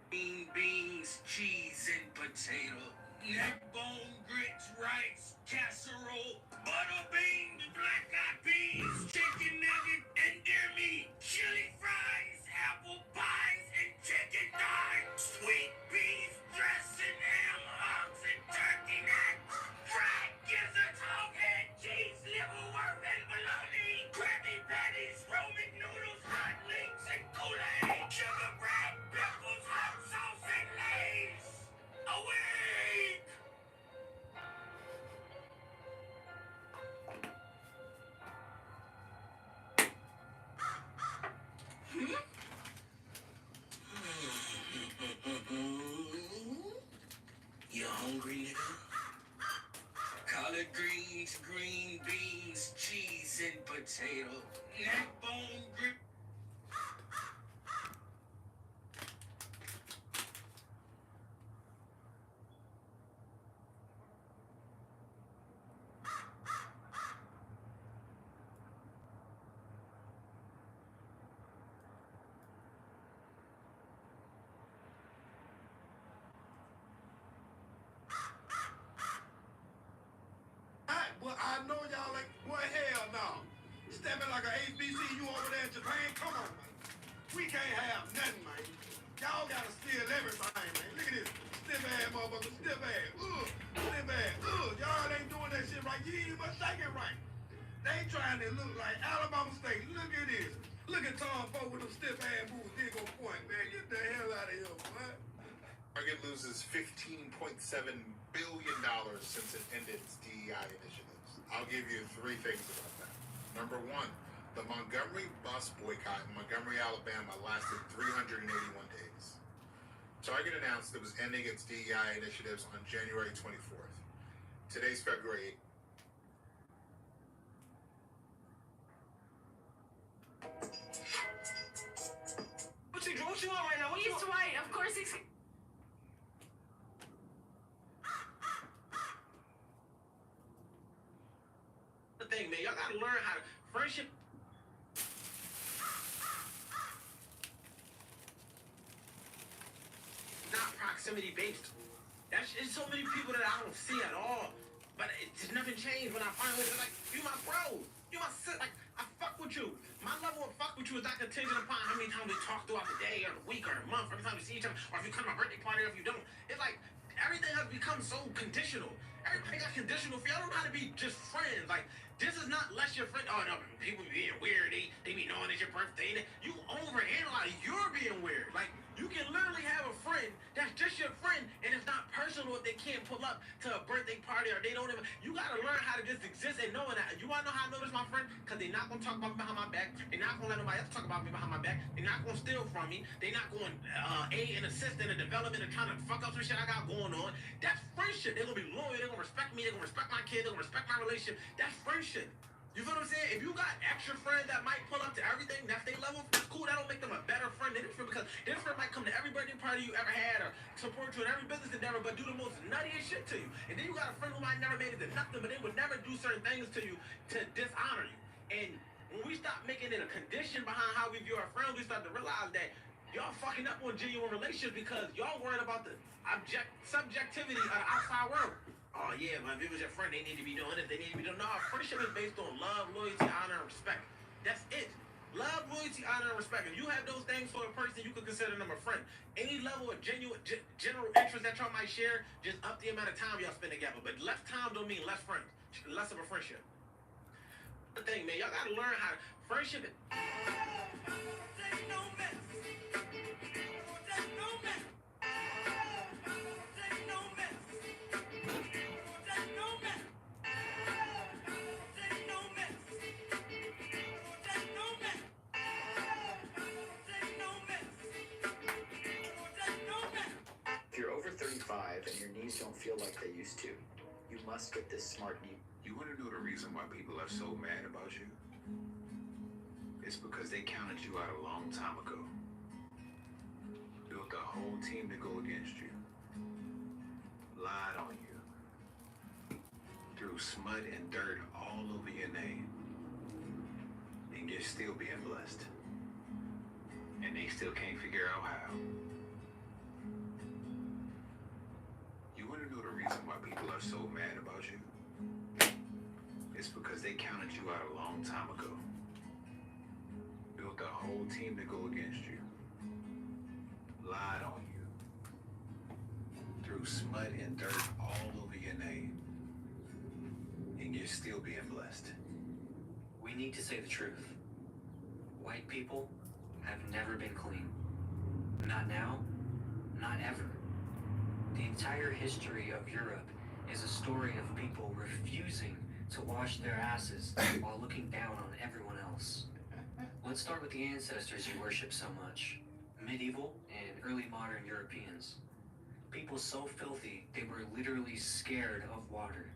Green beans, cheese, and potato. Neck bone, grits, rice, casserole, butter beans, black eyed peas, chicken nugget, and deer meat, chili fries, apple pies, and chicken thighs, sweet peas, dressing, ham hocks, and turkey necks, fried gizzards, hog head, cheese, liverwurst, and bologna, Krabby Patties, Roman noodles, hot links, and Kool-Aid, sugar bread, pickles, hot sauce, and Lay's. Awake! You hungry, nigga? Collard greens, green beans, cheese, and potato. Neck bone, grip. Well, I know y'all like, boy, hell no. Stepping like a HBCU over there in Japan, come on, man. We can't have nothing, man. Y'all gotta steal everything, man. Look at this. Stiff ass motherfucker, stiff ass. Stiff ass. Y'all ain't doing that shit right. You ain't even shaking right. They trying to look like Alabama State. Look at this. Look at Tom Poe with them stiff ass moves. They go point, man. Get the hell out of here, boy. Target loses $15.7 billion since it ended its DEI initiatives. I'll give you three things about that. Number one, the Montgomery bus boycott in Montgomery, Alabama lasted 381 days. Target announced it was ending its DEI initiatives on January 24th. Today's February 8th. What you want right now? He's white. Of course he's... The thing, man, y'all gotta learn how to friendship. Not proximity based. There's so many people that I don't see at all. But it's nothing changed when I finally like, you my bro. You my sis. Like, I fuck with you. My level of fuck with you is not contingent upon how many times we talk throughout the day or the week or a month, every time we see each other, or if you come to my birthday party or if you don't. It's like everything has become so conditional. Everything got conditional for you. I don't know how to be just friends. Like, this is not less your friend. Oh no, people being weird. They be knowing it's your birthday. You overanalyze. You're being weird. Like, you can literally have a friend that's just your friend, and it's not personal if they can't pull up to a birthday party or they don't even. You gotta learn how to just exist and knowing that. You wanna know how I know this, my friend? Because they're not gonna talk about me behind my back. They're not gonna let nobody else talk about me behind my back. They're not gonna steal from me. They're not going aid and assist in the development and trying to fuck up some shit I got going on. That's friendship. They're gonna be loyal. They're gonna respect me. They're gonna respect my kids. They're gonna respect my relationship. That's friendship. You feel what I'm saying? If you got extra friends that might pull up to everything, that's their level, that's cool. That don't make them a better friend than this friend, because this friend might come to every birthday party you ever had or support you in every business endeavor, but do the most nuttiest shit to you. And then you got a friend who might never made it to nothing, but they would never do certain things to you to dishonor you. And when we stop making it a condition behind how we view our friends, we start to realize that y'all fucking up on genuine relationships because y'all worried about the subjectivity of the outside world. Oh yeah, man, if it was your friend, they need to be doing it. They need to be doing. No, friendship is based on love, loyalty, honor, and respect. That's it. Love, loyalty, loyalty, honor, and respect. If you have those things for a person, you can consider them a friend. Any level of genuine, general interest that y'all might share, just up the amount of time y'all spend together. But less time don't mean less friends, less of a friendship. The thing, man, y'all gotta learn how friendship. If you're over 35 and your knees don't feel like they used to, you must get this smart knee. You want to know the reason why people are so mad about you? It's because they counted you out a long time ago. Built a whole team to go against you. Lied on you. Threw smut and dirt all over your name. And you're still being blessed. And they still can't figure out how. You want to know the reason why people are so mad about you? It's because they counted you out a long time ago. Built a whole team to go against you. Lied on you. Threw smut and dirt all over your name. And you're still being blessed. We need to say the truth. White people have never been clean. Not now, not ever. The entire history of Europe is a story of people refusing to wash their asses while looking down on everyone else. Let's start with the ancestors you worship so much. Medieval and early modern Europeans. People so filthy they were literally scared of water.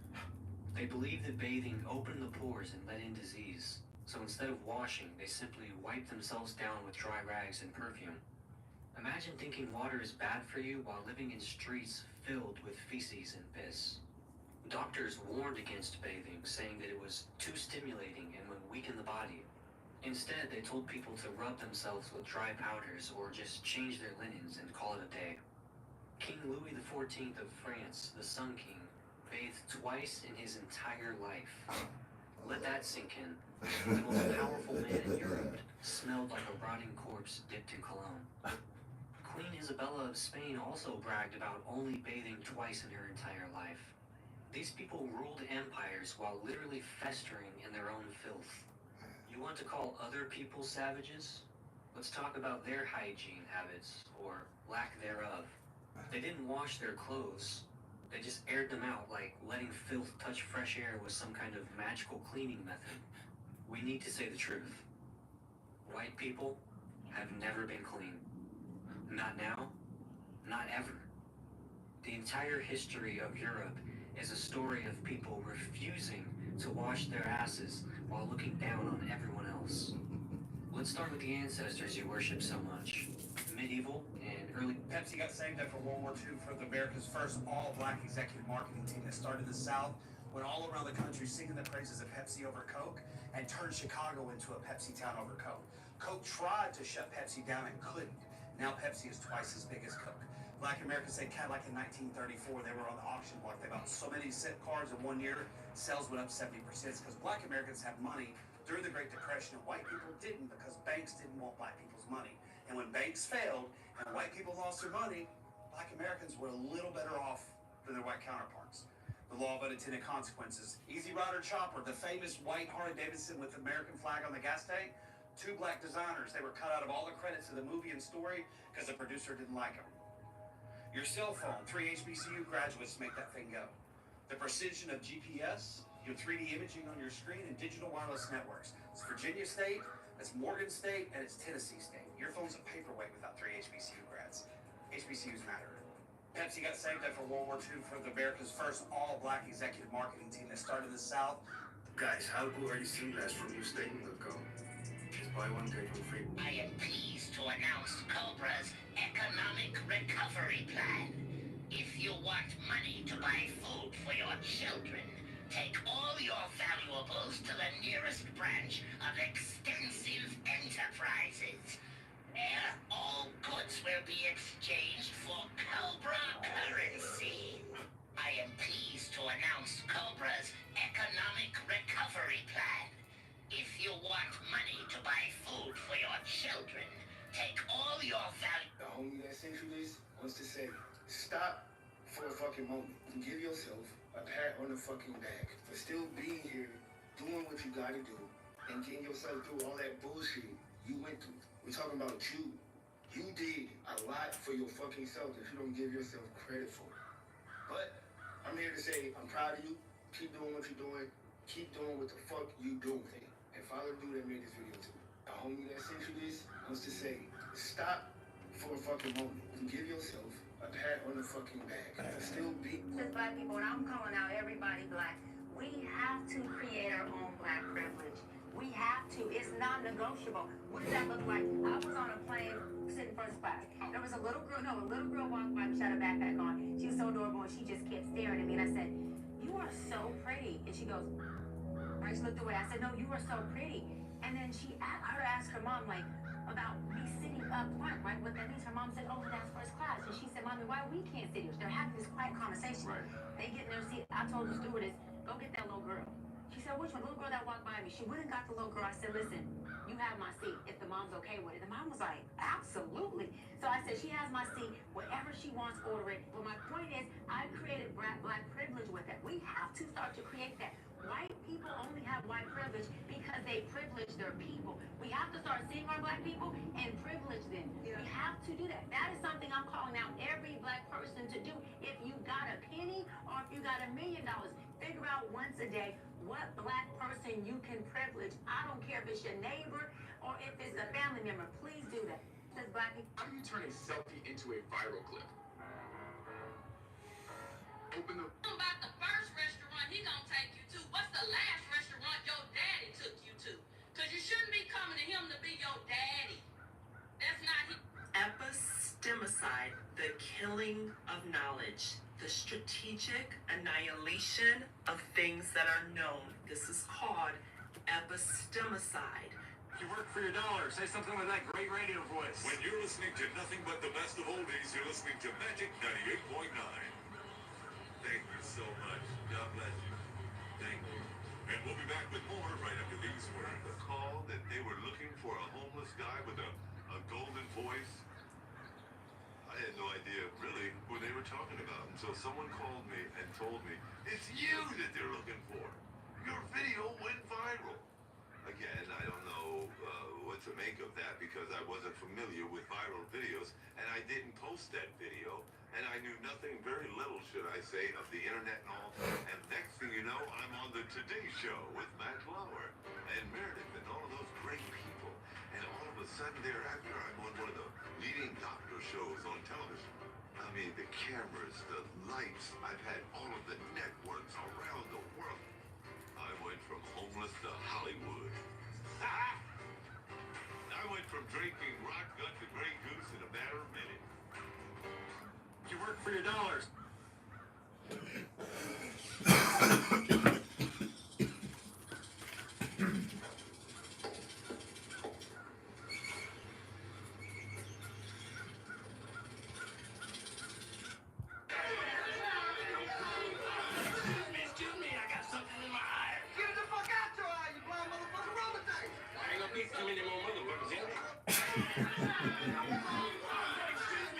They believed that bathing opened the pores and let in disease. So instead of washing, they simply wiped themselves down with dry rags and perfume. Imagine thinking water is bad for you while living in streets filled with feces and piss. Doctors warned against bathing, saying that it was too stimulating and would weaken the body. Instead, they told people to rub themselves with dry powders or just change their linens and call it a day. King Louis XIV of France, the Sun King, bathed twice in his entire life. Let that sink in. The most powerful man in Europe smelled like a rotting corpse dipped in cologne. Queen Isabella of Spain also bragged about only bathing twice in her entire life. These people ruled empires while literally festering in their own filth. You want to call other people savages? Let's talk about their hygiene habits, or lack thereof. They didn't wash their clothes. They just aired them out like letting filth touch fresh air was some kind of magical cleaning method. We need to say the truth. White people have never been clean. Not now, not ever. The entire history of Europe is a story of people refusing to wash their asses while looking down on everyone else. Let's start with the ancestors you worship so much. Medieval and early... Pepsi got saved after World War II for America's first all-black executive marketing team that started in the South, went all around the country singing the praises of Pepsi over Coke, and turned Chicago into a Pepsi town over Coke. Coke tried to shut Pepsi down and couldn't. Now Pepsi is twice as big as Coke. Black Americans say Cadillac in 1934, they were on the auction block. They bought so many cars in 1 year, sales went up 70%. Because Black Americans have money during the Great Depression, and white people didn't because banks didn't want black people's money. And when banks failed and white people lost their money, Black Americans were a little better off than their white counterparts. The law of unintended consequences. Easy Rider Chopper, the famous white Harley Davidson with the American flag on the gas tank, 2 black designers. They were cut out of all the credits of the movie and story because the producer didn't like them. Your cell phone, 3 HBCU graduates make that thing go. The precision of GPS, your 3D imaging on your screen, and digital wireless networks. It's Virginia State, it's Morgan State, and it's Tennessee State. Your phone's a paperweight without 3 HBCU grads. HBCUs matter. Pepsi got saved after World War II for America's first all-black executive marketing team that started in the South. Guys, how good are you seeing that from your statement ago? Just buy one, get one free. I am pleased to announce Cobra's economic recovery plan. If you want money to buy food for your children, take all your valuables to the nearest branch of Extensive Enterprises. There, all goods will be exchanged for Cobra currency. I am pleased to announce Cobra's economic recovery plan. If you want money to buy food for your children, was to say, stop for a fucking moment and give yourself a pat on the fucking back for still being here, doing what you gotta do, and getting yourself through all that bullshit you went through. We're talking about you. You did a lot for your fucking self that you don't give yourself credit for. But I'm here to say I'm proud of you. Keep doing what you're doing. Keep doing what the fuck you doing. And follow the dude that made this video too. The homie that sent you this wants to say, stop for a fucking moment and give yourself a pat on the fucking back for still being. As black people, and I'm calling out everybody black, we have to create our own black privilege. We have to. It's non-negotiable. What does that look like? I was on a plane sitting first class. There was a little girl walked by, she had a backpack on. She was so adorable, and she just kept staring at me. And I said, "You are so pretty." And she goes, right? She looked away. I said, "No, you are so pretty." And then I heard her ask her mom, like, about me sitting up front, right? What that means. Her mom said, "Oh, that's first class." And she said, "Mommy, why we can't sit here?" They're having this quiet conversation. Right. They get in their seat. I told the stewardess, "Go get that little girl." She said, "Which one?" Little girl that walked by me. She went and got the little girl. I said, "Listen, you have my seat if the mom's okay with it." The mom was like, "Absolutely." So I said, "She has my seat. Whatever she wants, order it." But my point is, I created black privilege with it. We have to start to create that. White people only have white privilege because they privilege their people. We have to start seeing our black people and privilege them. Yeah. We have to do that. That is something I'm calling out every black person to do. If you got a penny or if you got $1 million, figure out once a day what black person you can privilege. I don't care if it's your neighbor or if it's a family member. Please do that. Says black people. How do you turn a selfie into a viral clip? Open the... About the first restaurant he gonna take you to. What's the last restaurant your daddy took you to? Because you shouldn't be coming to him to be your daddy. That's not him. Epistemicide, the killing of knowledge, the strategic annihilation of things that are known. This is called epistemicide. You work for your dollar. Say something with that great radio voice. When you're listening to nothing but the best of oldies, you're listening to Magic 98.9. Thank you so much. God bless you. Thank you. And we'll be back with more right after these words. The call that they were looking for a homeless guy with a golden voice. I had no idea really who they were talking about until someone called me and told me, it's you that they're looking for. Your video went viral. Again, I don't know what to make of that because I wasn't familiar with viral videos and I didn't post that video and I knew nothing, very little, should I say, of the internet and all. And next thing you know, I'm on the Today Show with Matt Lauer and Meredith and all of those great people. And all of a sudden thereafter, I'm on one of the leading doctor shows on television. I mean, the cameras, the lights, I've had all of the networks around the world. I went from homeless to Hollywood. I went from drinking rock gut to Grey Goose in a matter of minutes. You work for your dollars. Excuse me, I got something in my eye. Get the fuck out your eye, you blind motherfucker. Roll the thing. I ain't gonna be too many more motherfuckers in there.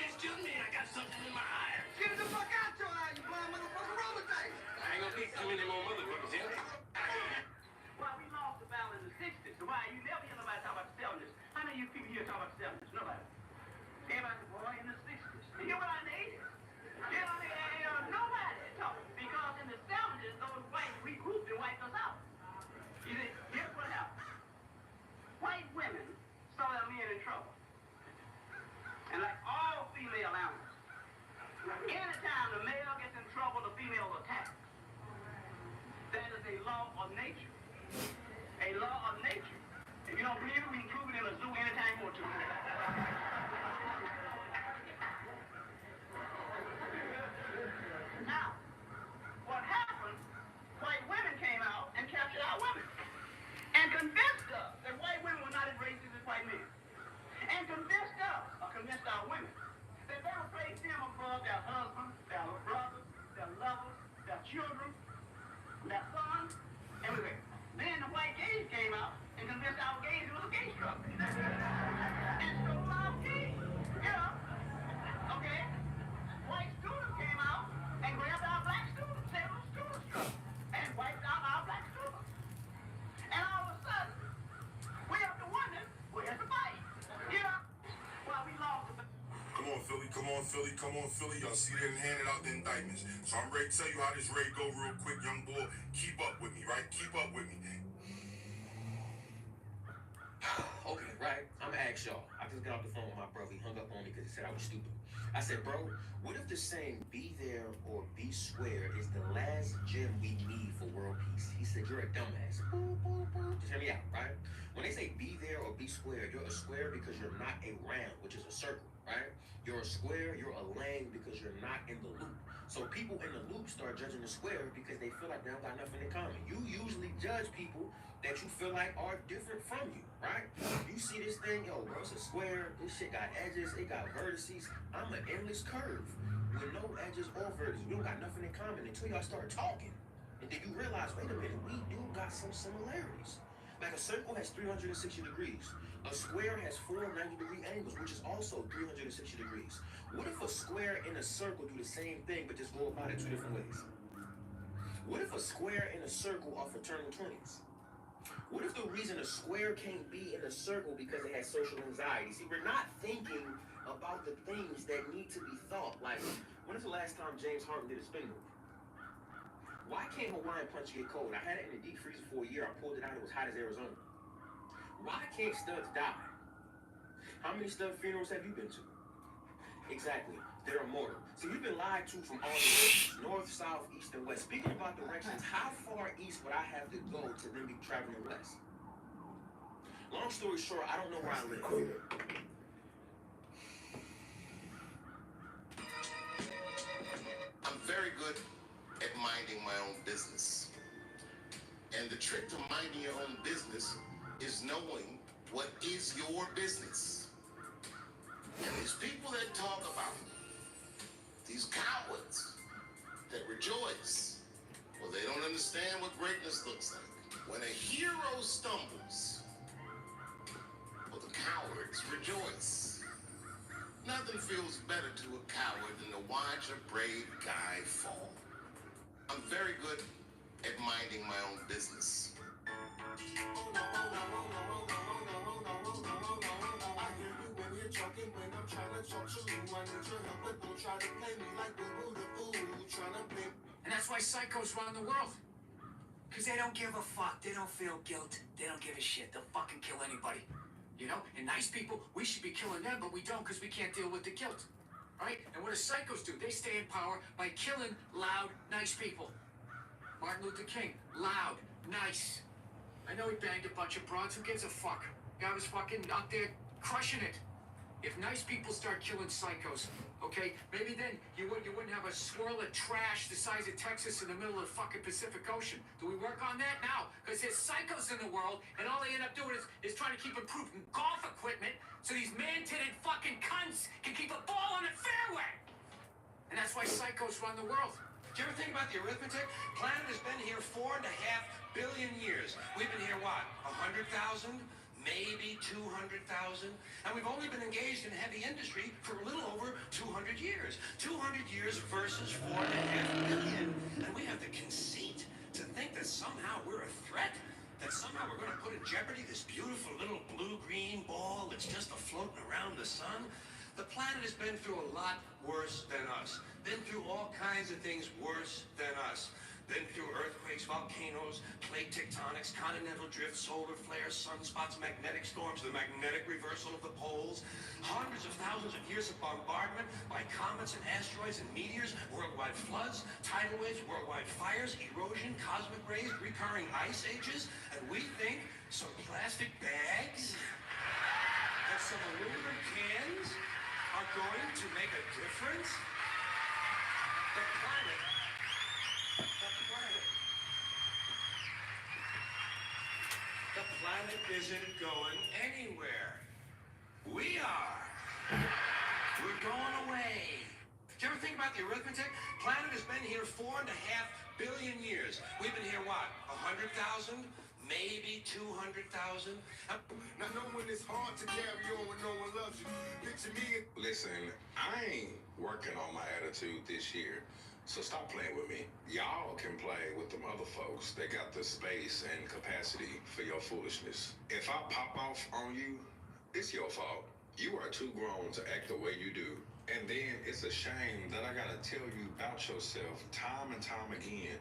Excuse me, I got something in my eye. Get the fuck out your eye, you blind motherfucker. Roll the thing. I ain't gonna be too many more motherfuckers in there. Well, we lost the battle in the 60s. So why you never hear nobody talk about the 70s? How many of you people here talk about the 70s? Nobody. Everybody said, boy, in the 60s. You hear what I need? You know, nobody talk. Because in the 70s, those whites regrouped and wiped us out. You see, here's what happened. White women saw their men in trouble. And like all female animals, anytime the male gets in trouble, the female will attack. That is a law of nature. A law of nature. If you don't believe it, we can prove it in a zoo anytime you want to. Now, what happened, white women came out and captured our women. And convinced us that white women were not as racist as white men. And convinced us, or convinced our women, that they would place them above their husbands, their brothers, their lovers, their children, their sons, everywhere. Then the white on, Philly. Come on, Philly. Y'all see they done handed out the indictments. So I'm ready to tell you how this raid go real quick, young boy. Keep up with me, right? Keep up with me. Okay, right. I'm gonna ask y'all. I just got off the phone with my brother. He hung up on me because he said I was stupid. I said, bro, what if the saying be there or be square is the last gem we need for world peace? He said, you're a dumbass. Just hear me out, right? When they say be there or be square, you're a square because you're not a round, which is a circle, right? You're a square, you're a lane because you're not in the loop. So people in the loop start judging the square because they feel like they don't got nothing in common. You usually judge people that you feel like are different from you, right? You see this thing, yo, bro, it's a square. This shit got edges, it got vertices. I'm an endless curve with no edges or vertices. We don't got nothing in common until y'all start talking. And then you realize, wait a minute, we do got some similarities. Like a circle has 360 degrees. A square has 4 90-degree angles, which is also 360 degrees. What if a square and a circle do the same thing, but just go about it 2 different ways? What if a square and a circle are fraternal twins? What if the reason a square can't be in a circle because it has social anxiety? See, we're not thinking about the things that need to be thought. Like, when is the last time James Harden did a spin move? Why can't Hawaiian Punch get cold? I had it in the deep freezer for a year. I pulled it out. It was hot as Arizona. Why can't studs die? How many stud funerals have you been to? Exactly. They're immortal. So you've been lied to from all directions, north, south, east, and west. Speaking about directions, how far east would I have to go to then be traveling west? Long story short, I don't know where I live. I'm very good at minding my own business. And the trick to minding your own business is knowing what is your business. And these people that talk about these cowards that rejoice, well, they don't understand what greatness looks like. When a hero stumbles, well, the cowards rejoice. Nothing feels better to a coward than to watch a brave guy fall. I'm very good at minding my own business. And that's why psychos run the world. Because they don't give a fuck. They don't feel guilt. They don't give a shit. They'll fucking kill anybody. You know? And nice people, we should be killing them, but we don't because we can't deal with the guilt. Right? And what do psychos do? They stay in power by killing loud, nice people. Martin Luther King, loud, nice. I know he banged a bunch of broads. Who gives a fuck? Guy was fucking out there crushing it. If nice people start killing psychos, okay, maybe then you wouldn't have a swirl of trash the size of Texas in the middle of the fucking Pacific Ocean. Do we work on that? Now, because there's psychos in the world, and all they end up doing is trying to keep improving golf equipment so these man-titted fucking cunts can keep a ball on the fairway. And that's why psychos run the world. Did you ever think about the arithmetic? Planet has been here 4.5 billion years. We've been here, what, 100,000? Maybe 200,000? And we've only been engaged in heavy industry for a little over 200 years. 200 years versus 4.5 billion. And we have the conceit to think that somehow we're a threat. That somehow we're going to put in jeopardy this beautiful little blue-green ball that's just floating around the sun. The planet has been through a lot worse than us. Been through all kinds of things worse than us. Been through earthquakes, volcanoes, plate tectonics, continental drift, solar flares, sunspots, magnetic storms, the magnetic reversal of the poles, hundreds of thousands of years of bombardment by comets and asteroids and meteors, worldwide floods, tidal waves, worldwide fires, erosion, cosmic rays, recurring ice ages, and we think some plastic bags and some aluminum cans are going to make a difference? The planet isn't going anywhere. We are. We're going away. Did you ever think about the arithmetic? Planet has been here 4.5 billion years. We've been here, what, 100,000? Maybe 200,000? Now, knowing it's hard to carry on when no one loves you. Picture me. Listen, I ain't working on my attitude this year. So stop playing with me. Y'all can play with them other folks that got the space and capacity for your foolishness. If I pop off on you, it's your fault. You are too grown to act the way you do And then it's a shame that I gotta tell you about yourself time and time again,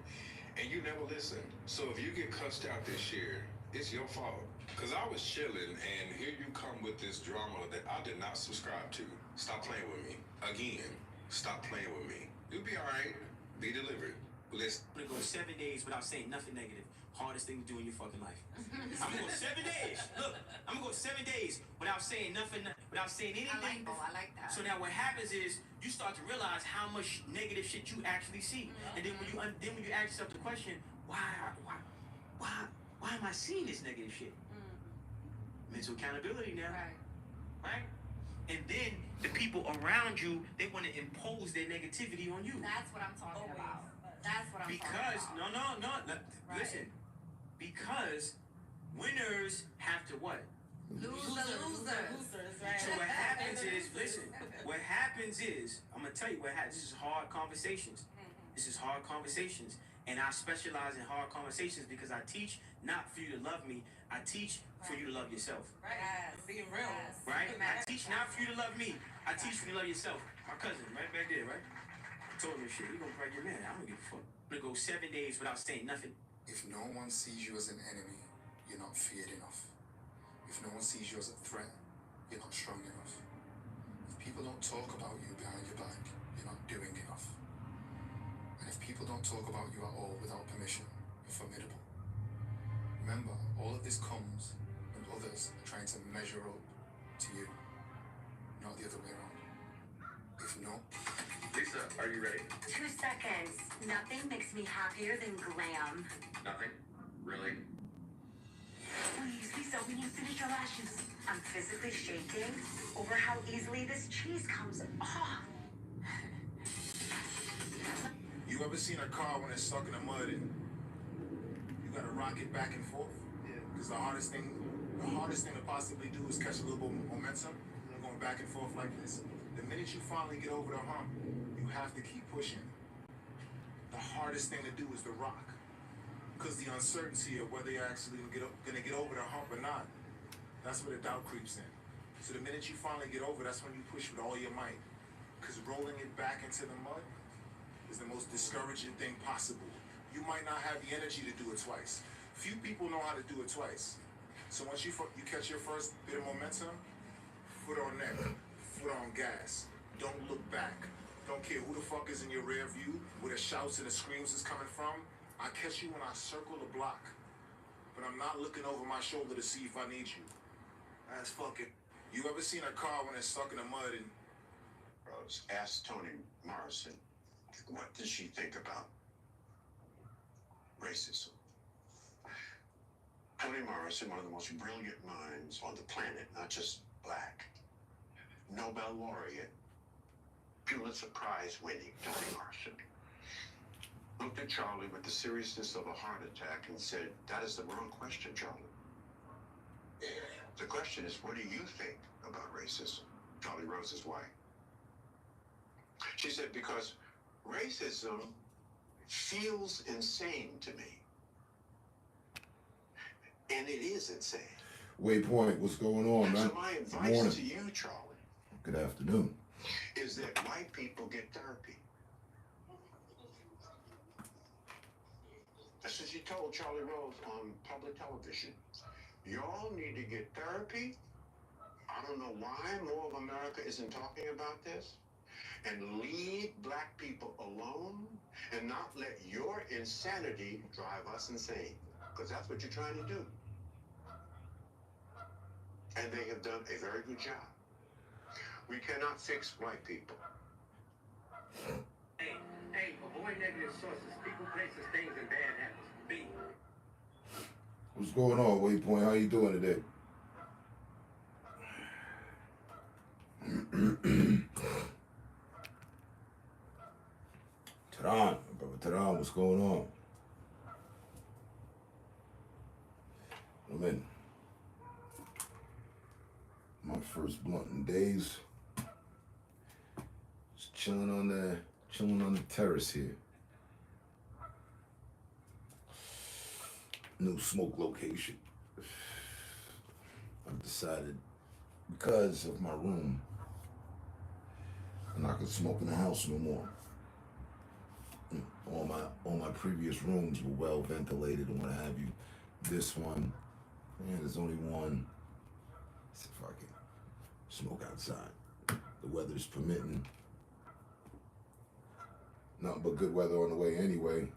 and you never listen. So if you get cussed out this year, it's your fault. Cause I was chilling, and here you come with this drama that I did not subscribe to. Stop playing with me. Again, stop playing with me. You'll be all right. Be delivered. Let's. I'm gonna go 7 days without saying nothing negative. Hardest thing to do in your fucking life. I'm gonna go 7 days. Look, I'm gonna go 7 days without saying nothing, without saying anything. I like that. So now what happens is you start to realize how much negative shit you actually see, and then when you ask yourself the question, why am I seeing this negative shit? Mental accountability now, right? And then the people around you, they want to impose their negativity on you. That's what I'm talking about. That's what I'm Because talking about. no, listen. Because winners have to what? Losers, right? So what happens is, listen. What happens is, I'm gonna tell you what happens. This is hard conversations. This is hard conversations, and I specialize in hard conversations because I teach not for you to love me. I teach for you to love yourself. Right. Being real. Right? I teach not for you to love me. I teach for you to love yourself. My cousin, right back there, right? I told him shit. He gonna break your man. I don't give a fuck. I'm gonna go 7 days without saying nothing. If no one sees you as an enemy, you're not feared enough. If no one sees you as a threat, you're not strong enough. If people don't talk about you behind your back, you're not doing enough. And if people don't talk about you at all without permission, you're formidable. Remember, all of this comes when others are trying to measure up to you, not the other way around. If not, Lisa, are you ready? 2 seconds. Nothing makes me happier than glam. Nothing? Really? Please, Lisa, we need to finish your lashes. I'm physically shaking over how easily this cheese comes off. you ever seen a car when it's stuck in the mud and you gotta rock it back and forth? Yeah. Because the hardest thing to possibly do is catch a little bit of momentum, going back and forth like this. The minute you finally get over the hump, you have to keep pushing. The hardest thing to do is the rock. Because the uncertainty of whether you're actually gonna get over the hump or not, that's where the doubt creeps in. So the minute you finally get over, that's when you push with all your might. Because rolling it back into the mud is the most discouraging thing possible. You might not have the energy to do it twice. Few people know how to do it twice. So once you catch your first bit of momentum, foot on neck, foot on gas. Don't look back. Don't care who the fuck is in your rear view, where the shouts and the screams is coming from. I catch you when I circle the block. But I'm not looking over my shoulder to see if I need you. That's fucking. You ever seen a car when it's stuck in the mud and... Rose, ask Toni Morrison, what does she think about racism? Toni Morrison, one of the most brilliant minds on the planet, not just black. Nobel laureate, Pulitzer Prize winning Toni Morrison, looked at Charlie with the seriousness of a heart attack and said, "That is the wrong question, Charlie. The question is, what do you think about racism?" Charlie Rose's wife. She said, "Because racism feels insane to me." And it is insane. Waypoint, what's going on, man? So my advice Morning. to you, Charlie, Good afternoon. is that white people get therapy. That's what she told Charlie Rose on public television. Y'all need to get therapy. I don't know why more of America isn't talking about this. And leave black people alone and not let your insanity drive us insane. Because that's what you're trying to do. And they have done a very good job. We cannot fix white people. Hey, avoid negative sources. People, places, things, and bad habits. B. What's going on, Waypoint? How you doing today? Tehran, brother Tehran, what's going on? I'm in my first blunt in days. Just chilling on the terrace here. New smoke location. I've decided, because of my room, and I could smoke in the house no more. All my previous rooms were well ventilated and what have you. This one, man, there's only one. Let's see if I can smoke outside. The weather's permitting. Nothing but good weather on the way anyway.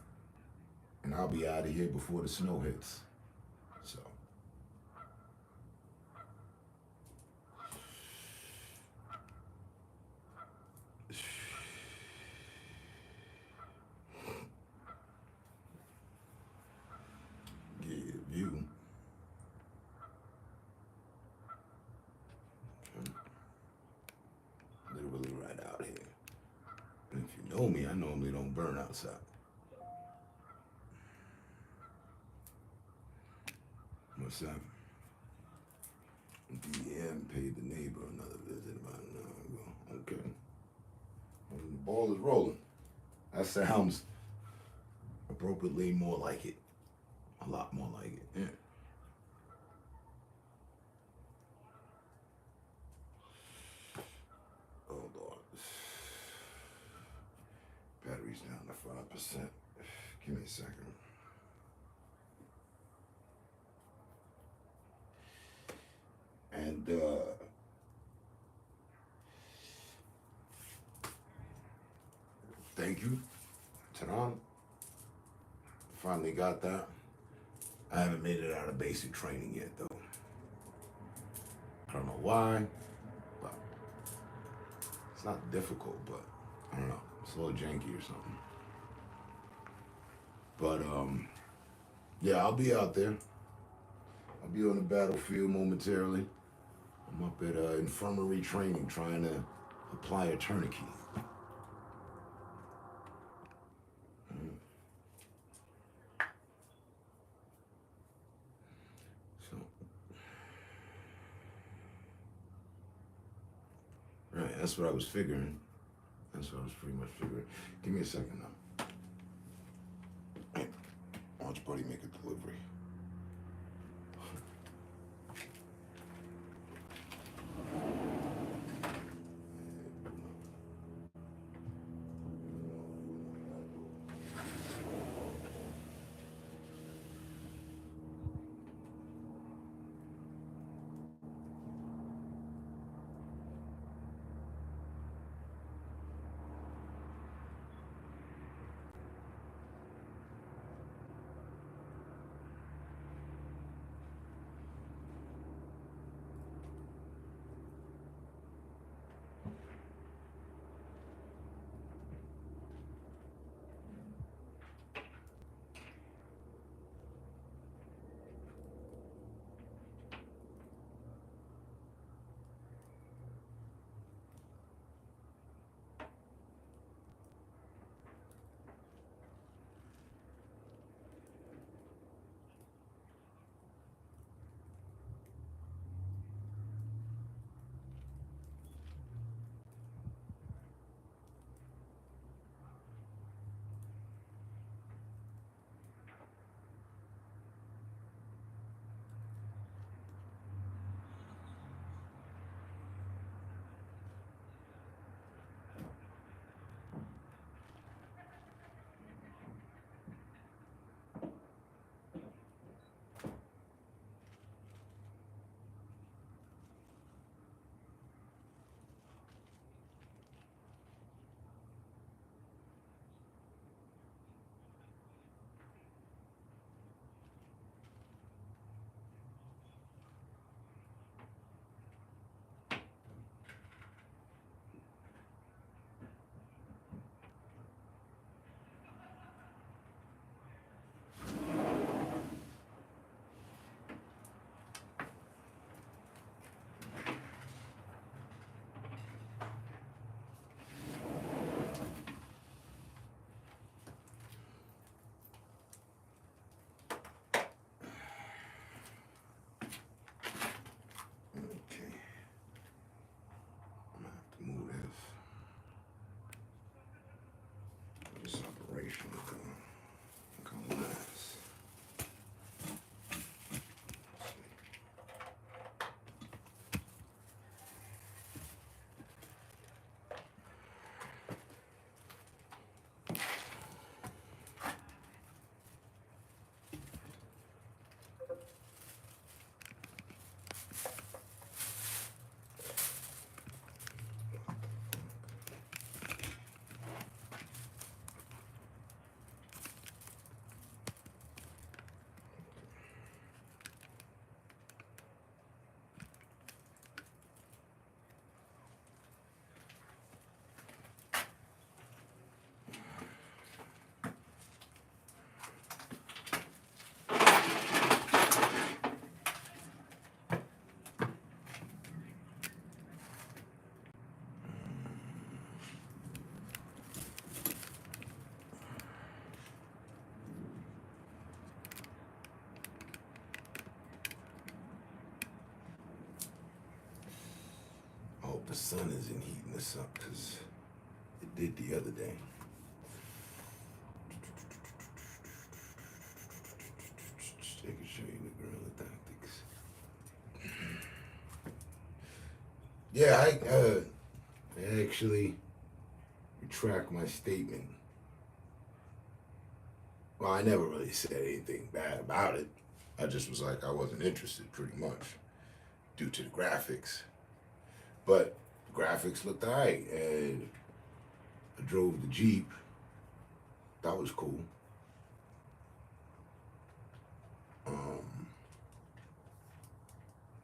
And I'll be out of here before the snow hits. So. Give you. Literally right out here. And if you know me, I normally don't burn outside. What's that? DM paid the neighbor another visit about an hour ago. Okay. Well, the ball is rolling. That sounds appropriately more like it. A lot more like it. Yeah. Oh Lord. Battery's down to 5%. Give me a second. And thank you, Taran. Finally got that. I haven't made it out of basic training yet, though. I don't know why, but it's not difficult, but I don't know. It's a little janky or something. But yeah, I'll be out there. I'll be on the battlefield momentarily. I'm up at infirmary training, trying to apply a tourniquet. So, right, that's what I was figuring. That's what I was pretty much figuring. Give me a second now. Hey, watch Buddy make a delivery. hope the sun isn't heating us up, because it did the other day. I can show you the guerrilla tactics. Yeah, I actually retract my statement. Well, I never really said anything bad about it. I just was like, I wasn't interested, pretty much, due to the graphics. But the graphics looked alright, and I drove the Jeep. That was cool.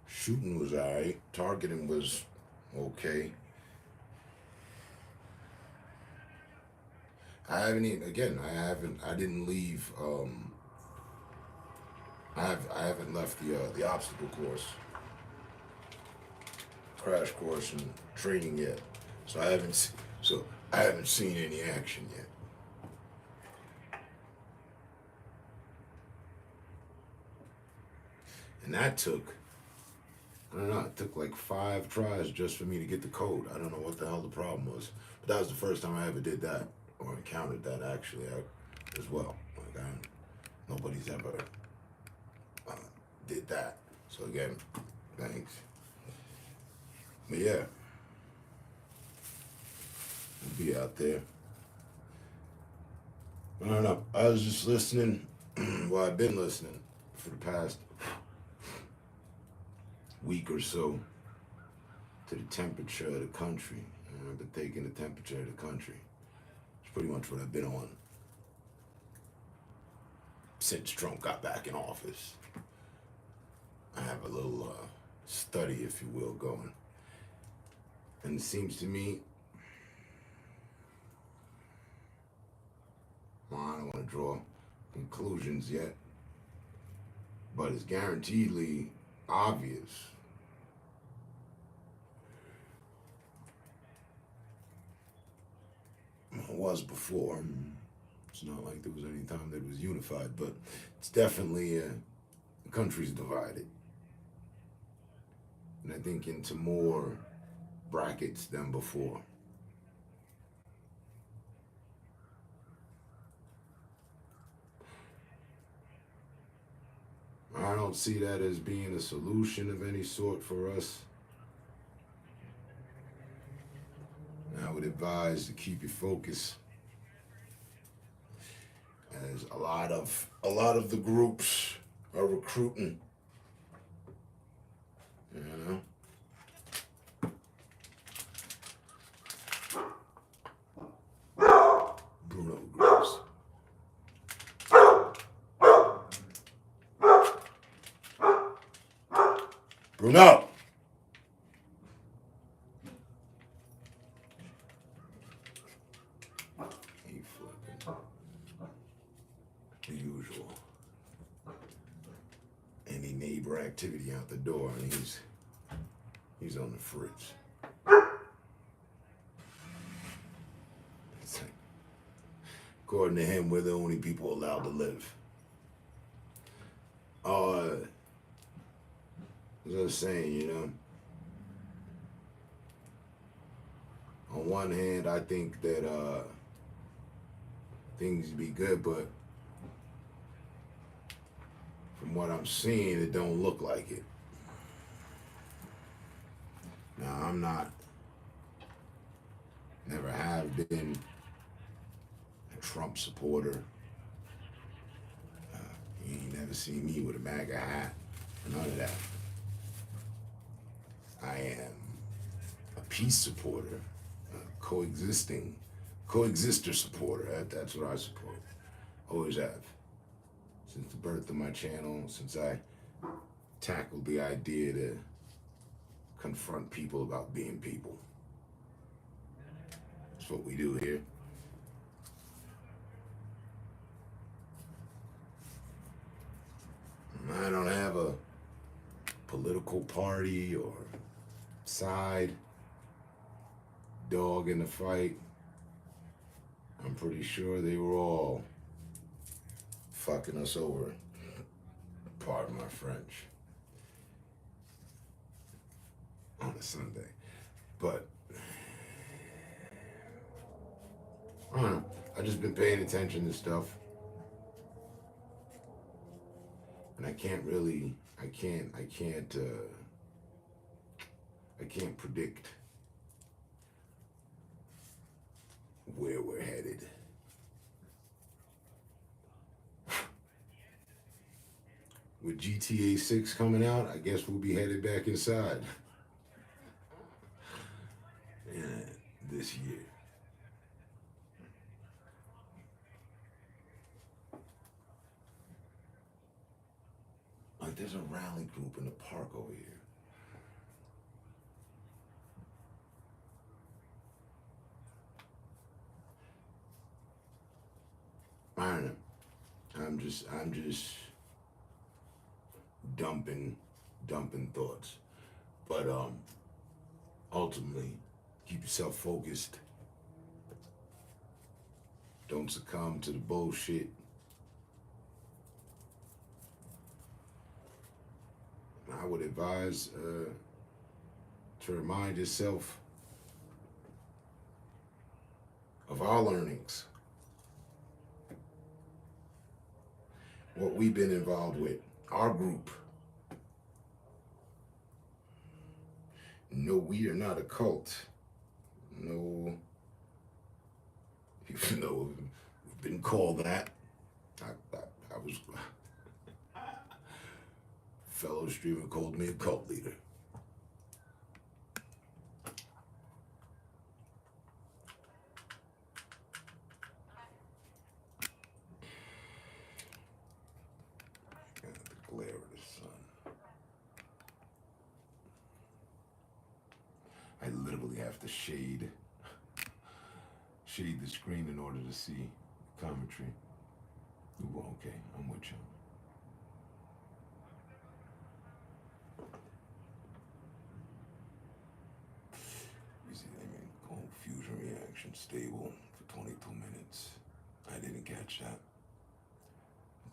Shooting was alright. Targeting was okay. I didn't leave, I haven't left the obstacle course, crash course and training yet. So I haven't seen any action yet. And that took, I don't know, it took like 5 tries just for me to get the code. I don't know what the hell the problem was. But that was the first time I ever did that, or encountered that actually as well. Like nobody's ever did that. So again, thanks. But yeah, we'll be out there. I don't know. I was just listening. Well, I've been listening for the past week or so to the temperature of the country. I've been taking the temperature of the country. It's pretty much what I've been on since Trump got back in office. I have a little study, if you will, going. And it seems to me, well, I don't want to draw conclusions yet, but it's guaranteedly obvious it was before. It's not like there was any time that it was unified, but it's definitely the country's divided. And I think into more brackets than before. I don't see that as being a solution of any sort for us. I would advise to keep your focus, as a lot of the groups are recruiting. You know? Bruno groups. Bruno! He flipping. The usual. Any neighbor activity out the door, and he's on the fritz. It's like, according to him, we're the only people allowed to live. As I was saying, you know, on one hand, I think that things be good, but from what I'm seeing, it don't look like it. Now, I'm not, never have been a Trump supporter. You ain't never seen me with a MAGA hat, none of that. I am a peace supporter, a coexister supporter. That's what I support. Always have. Since the birth of my channel, since I tackled the idea to confront people about being people. That's what we do here. I don't have a political party or side, dog in the fight. I'm pretty sure they were all fucking us over. Pardon my French. On a Sunday. But I don't know. I just been paying attention to stuff. And I can't predict where we're headed. With GTA 6 coming out, I guess we'll be headed back inside. Yeah, this year. Like, there's a rally group in the park over here. I don't know. I'm just dumping thoughts. But ultimately, keep yourself focused. Don't succumb to the bullshit. I would advise to remind yourself of our learnings. What we've been involved with, our group. No, we are not a cult. No, even though we've been called that. I was, fellow streamer called me a cult leader. The glare of the sun. I literally have to shade the screen in order to see the commentary. Ooh, okay, I'm with you. You see, they made cold fusion reaction stable for 22 minutes. I didn't catch that.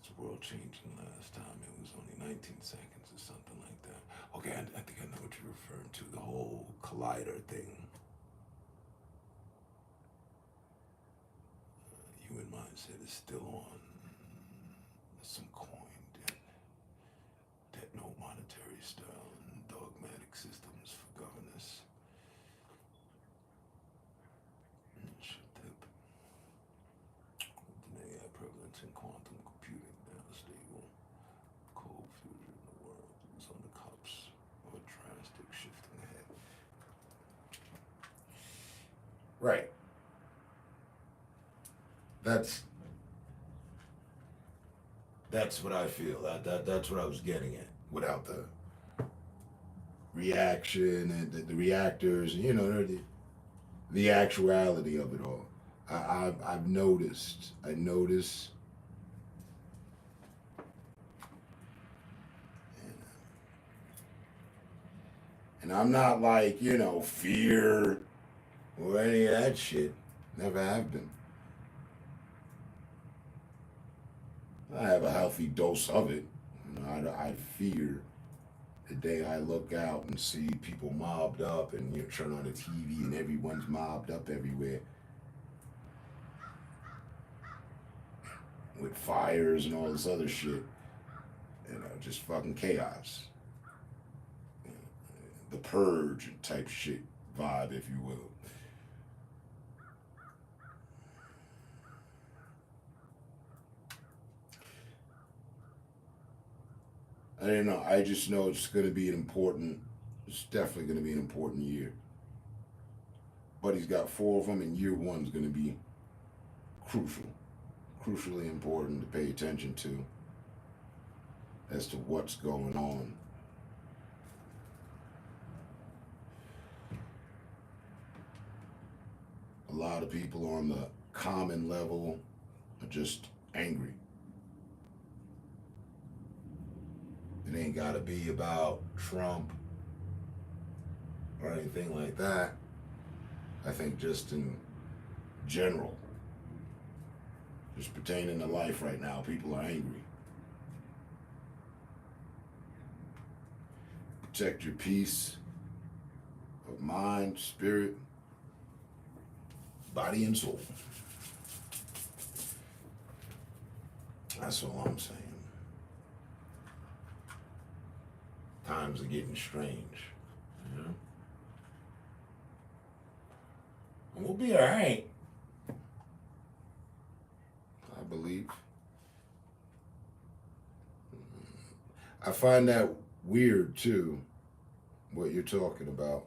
It's world changing last time. It was only 19 seconds or something like that. Okay, I think I know what you're referring to. The whole collider thing. Human mindset is still on some coin debt no monetary style and dogmatic systems for governance. AI prevalence in quantum computing now stable. Cold fusion in the world is on the cups of a drastic shifting ahead. Right. That's what I feel. That's what I was getting at without the reaction and the reactors, you know, the actuality of it all. I noticed, and I'm not like, you know, fear or any of that shit. Never have been. I have a healthy dose of it. You know, I fear the day I look out and see people mobbed up and you turn on the TV and everyone's mobbed up everywhere. With fires and all this other shit. You know, just fucking chaos. You know, the purge type shit vibe, if you will. I don't know. I just know it's going to be it's definitely going to be an important year. But he's got 4 of them, and year 1's going to be crucially important to pay attention to as to what's going on. A lot of people on the common level are just angry. It ain't gotta be about Trump or anything like that. I think just in general, just pertaining to life right now, people are angry. Protect your peace of mind, spirit, body, and soul. That's all I'm saying. Times are getting strange, you know? And we'll be all right. I believe. I find that weird too, what you're talking about.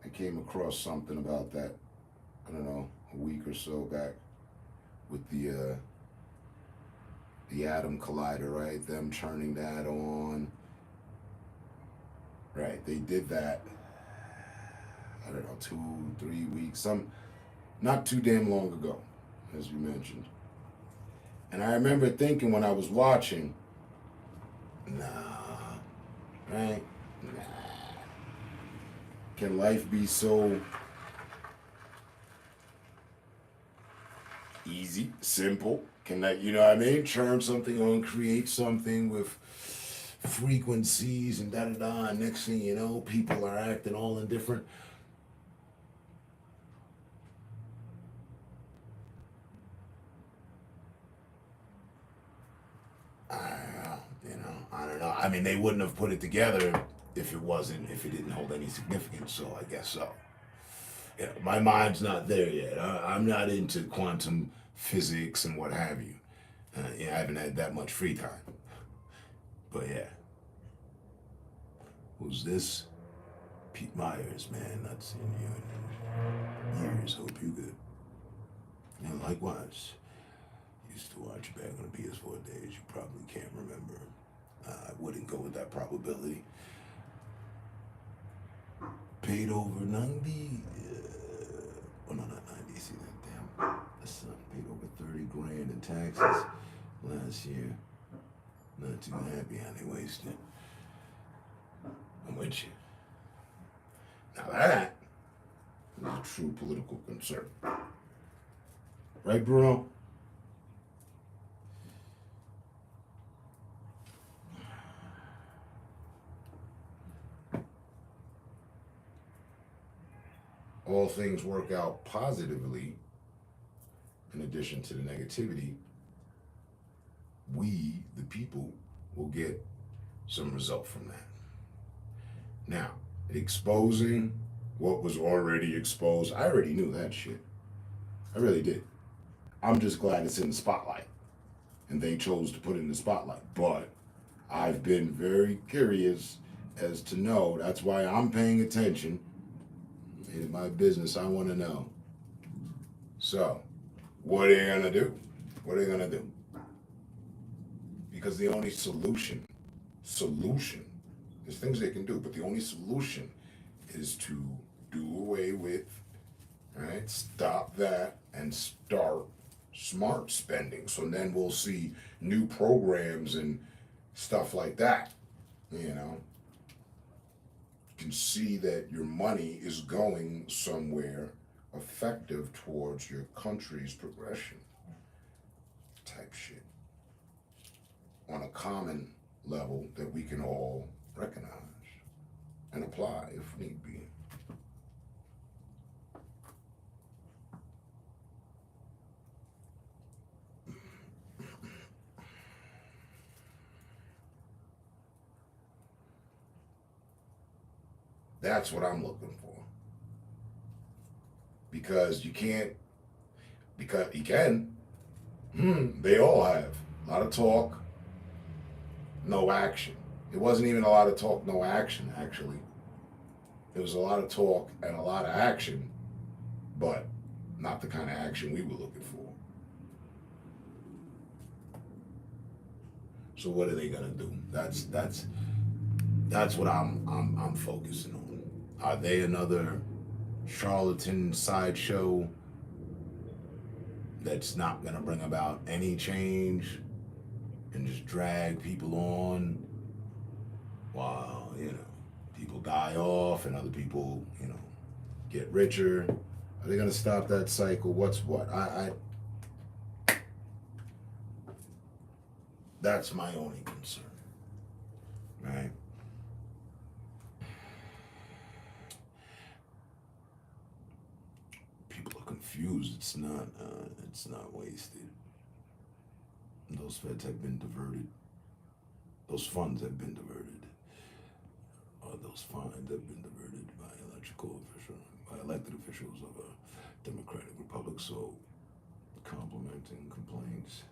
I came across something about that, I don't know, a week or so back with the Atom Collider, right? Them turning that on. Right, they did that, I don't know, 2-3 weeks, not too damn long ago, as you mentioned. And I remember thinking when I was watching, nah, right? Nah. Can life be so easy, simple? Can that, you know what I mean? Turn something on, create something with frequencies and da-da-da, and next thing you know, people are acting all indifferent. I don't know. I mean, they wouldn't have put it together if it didn't hold any significance, so I guess so. Yeah, my mind's not there yet. I'm not into quantum physics and what have you. I haven't had that much free time. But yeah. Who's this? Pete Myers, man. Not seen you in years. Hope you good. And likewise. Used to watch back on the PS4 days. You probably can't remember. I wouldn't go with that probability. Paid over 90. Oh no, not 90. See that damn. That's son paid over 30 grand in taxes last year. Not too happy how they wasted it. I'm with you. Now that is a true political concern. Right, Bruno? All things work out positively, in addition to the negativity, we, the people, will get some result from that. Now, exposing what was already exposed, I already knew that shit. I really did. I'm just glad it's in the spotlight, and they chose to put it in the spotlight. But I've been very curious as to know, that's why I'm paying attention. In my business, I want to know. So, what are you going to do? What are you going to do? Because the only solution, there's things they can do, but the only solution is to do away with, right? Stop that and start smart spending. So then we'll see new programs and stuff like that, you know? Can see that your money is going somewhere effective towards your country's progression type shit on a common level that we can all recognize and apply if need be. That's what I'm looking for. Because you can't, because you can. They all have. A lot of talk, no action. It wasn't even a lot of talk, no action, actually. It was a lot of talk and a lot of action, but not the kind of action we were looking for. So what are they gonna do? That's what I'm focusing on. Are they another charlatan sideshow that's not gonna bring about any change and just drag people on while, you know, people die off and other people, you know, get richer? Are they gonna stop that cycle? What's what? That's my only concern, right? used, it's not wasted. Those feds have been diverted. Those funds have been diverted. Or those fines have been diverted by elected officials of a democratic republic. So complimenting complaints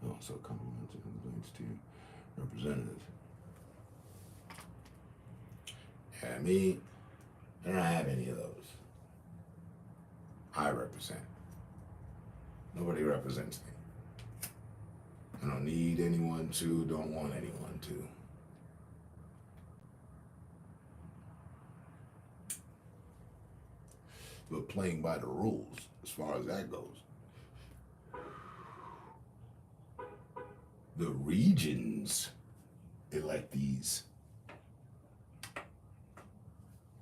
to your representative. Yeah, me, I don't have any of those. I represent. Nobody represents me. I don't need anyone to, don't want anyone to. But playing by the rules, as far as that goes. The regions electees,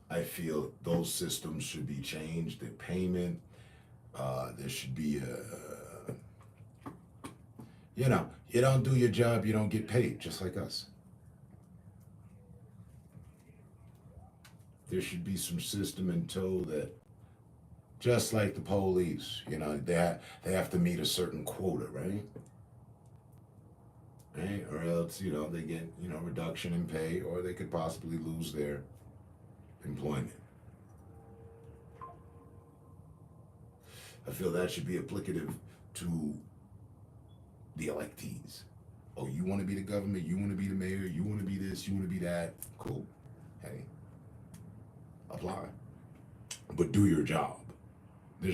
I feel those systems should be changed. The payment, there should be you don't do your job, you don't get paid, just like us. There should be some system in tow that, just like the police, they have to meet a certain quota, right? Right? Or else, they get, reduction in pay, or they could possibly lose their employment. I feel that should be applicative to the electees. Oh, you want to be the government, you want to be the mayor, you want to be this, you want to be that. Cool. Hey, apply. But do your job. There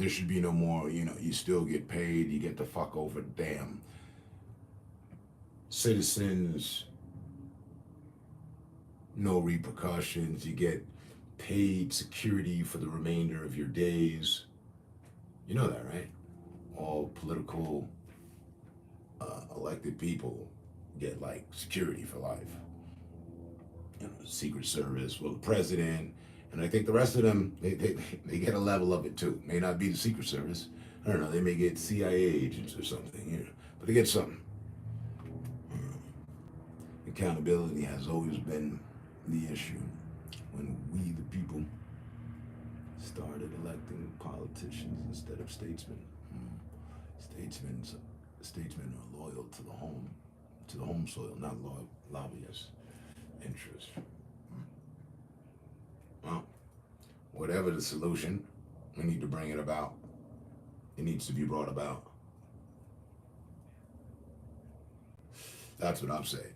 should be no more, you still get paid, you get to fuck over damn citizens, no repercussions, you get paid security for the remainder of your days. You know that, right? All political elected people get like security for life. Secret Service, the president, and I think the rest of them, they get a level of it too. May not be the Secret Service. I don't know, they may get CIA agents or something, but they get something. Accountability has always been the issue. When we, the people, started electing politicians instead of statesmen. Statesmen are loyal to the home soil, not lobbyists' interests. Well, whatever the solution, we need to bring it about. It needs to be brought about. That's what I'm saying.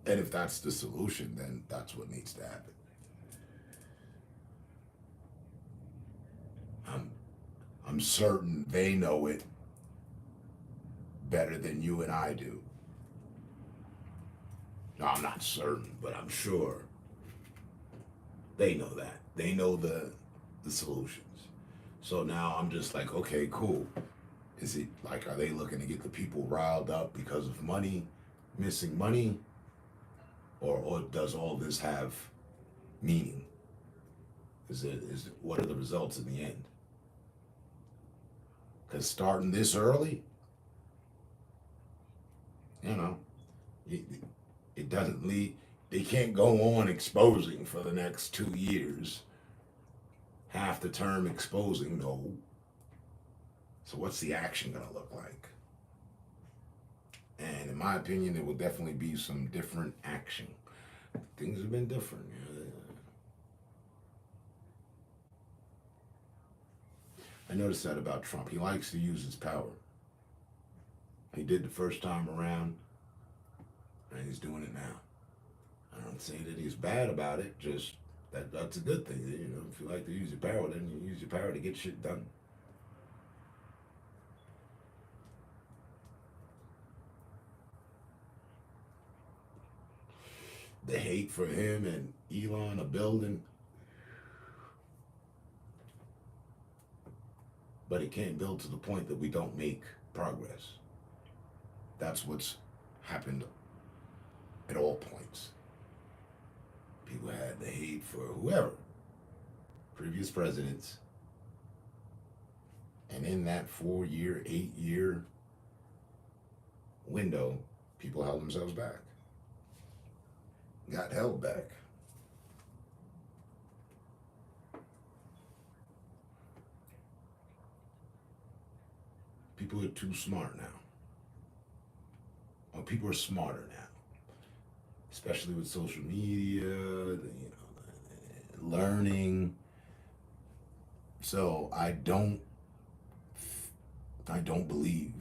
And if that's the solution, then that's what needs to happen. I'm certain they know it better than you and I do. No, I'm not certain, but I'm sure they know that. They know the solutions. So now I'm just like, okay, cool. Is it like, are they looking to get the people riled up because of money, missing money? Or does all this have meaning? What are the results in the end? Because starting this early, it doesn't lead, they can't go on exposing for the next 2 years. Half the term exposing, no. So what's the action gonna look like? And in my opinion, there will definitely be some different action. Things have been different. I noticed that about Trump. He likes to use his power. He did the first time around, and he's doing it now. I don't say that he's bad about it, just that's a good thing. If you like to use your power, then you use your power to get shit done. The hate for him and Elon are building, but it can't build to the point that we don't make progress. That's what's happened at all points. People had the hate for whoever, previous presidents, and in that 4-year, 8-year window, people held themselves back. Got held back. too smart now. Well, people are smarter now, especially with social media, learning. So I don't believe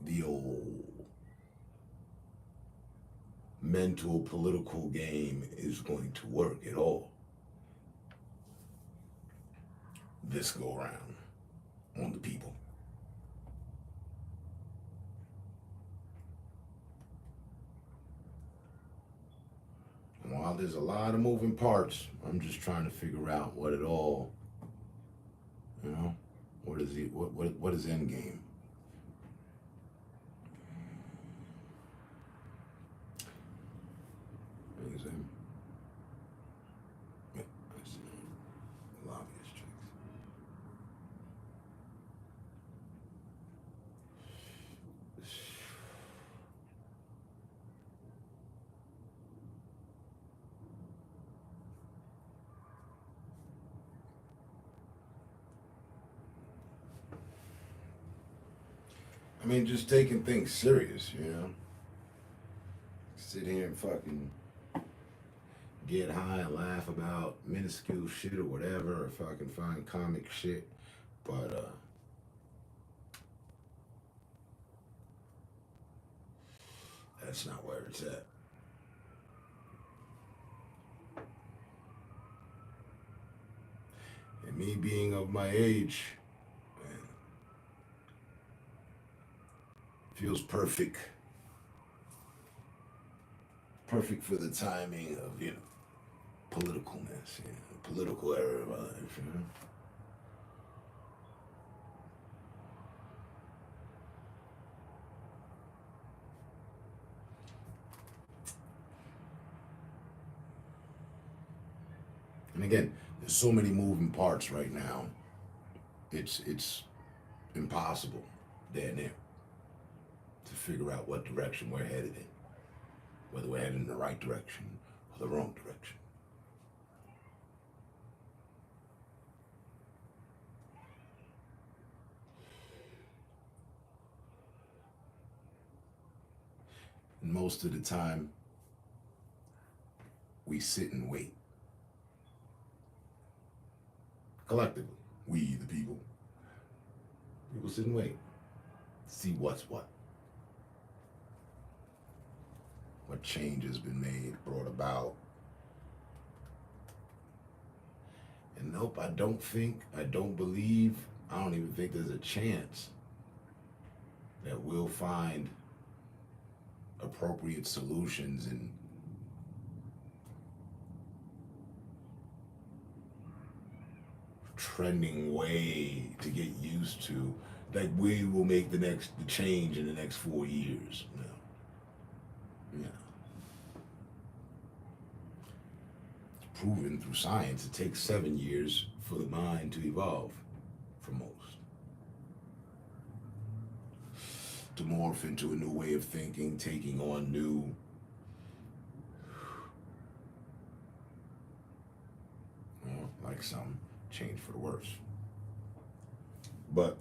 the old mental political game is going to work at all this go around on the people. And while there's a lot of moving parts, I'm just trying to figure out what it all, what is end game? Lobbyist checks. I mean, just taking things serious, Sit here and fucking get high and laugh about minuscule shit or whatever, or fucking find comic shit, but that's not where it's at. And me being of my age, man, feels perfect. Perfect for the timing of, politicalness, political era of my life, And again, there's so many moving parts right now. It's impossible, damn near, to figure out what direction we're headed in. Whether we're headed in the right direction or the wrong direction. And most of the time, we sit and wait. Collectively, we the people. People sit and wait. See what's what. What change has been made, brought about. And nope, I don't believe, I don't even think there's a chance that we'll find appropriate solutions and trending way to get used to, like we will make the change in the next 4 years. Yeah. Proven through science, it takes 7 years for the mind to evolve, for most. To morph into a new way of thinking, taking on new like some change for the worse. But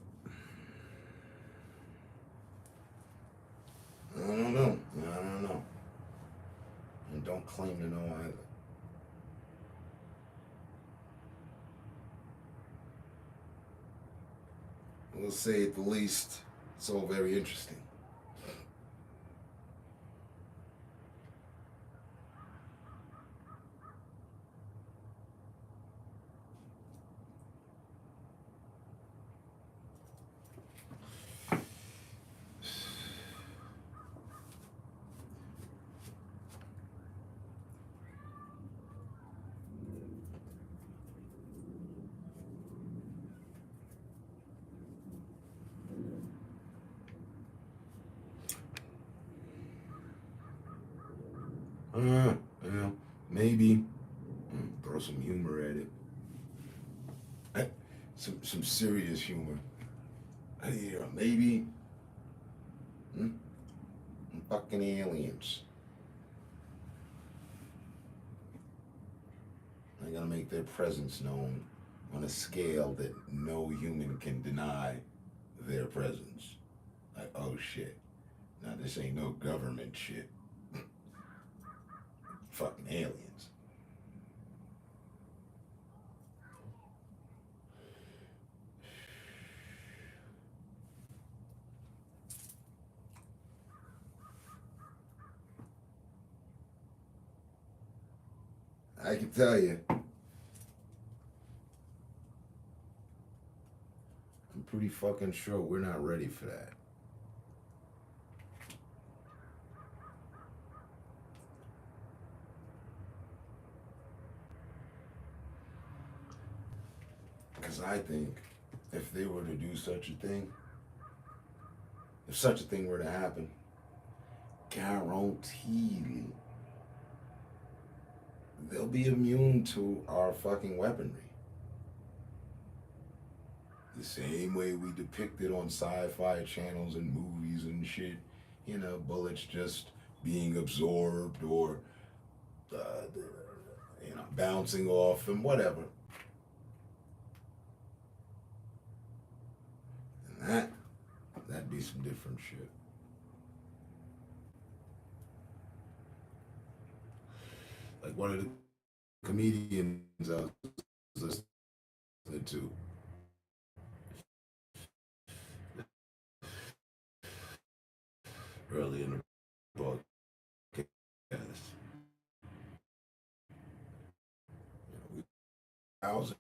I don't know. And don't claim to know either. We'll say at the least, it's all very interesting. Maybe throw some humor at it. Some serious humor. Maybe fucking aliens. They're gonna make their presence known on a scale that no human can deny their presence. Like, oh shit. Now this ain't no government shit. Fucking aliens. I can tell you, I'm pretty fucking sure we're not ready for that. Because I think if they were to do such a thing, if such a thing were to happen, guaranteed they'll be immune to our fucking weaponry. The same way we depict it on sci-fi channels and movies and shit, you know, bullets just being absorbed or, you know, bouncing off and whatever. And that'd be some different shit. Like one of the comedians I was listening to. Early in the broadcast. I was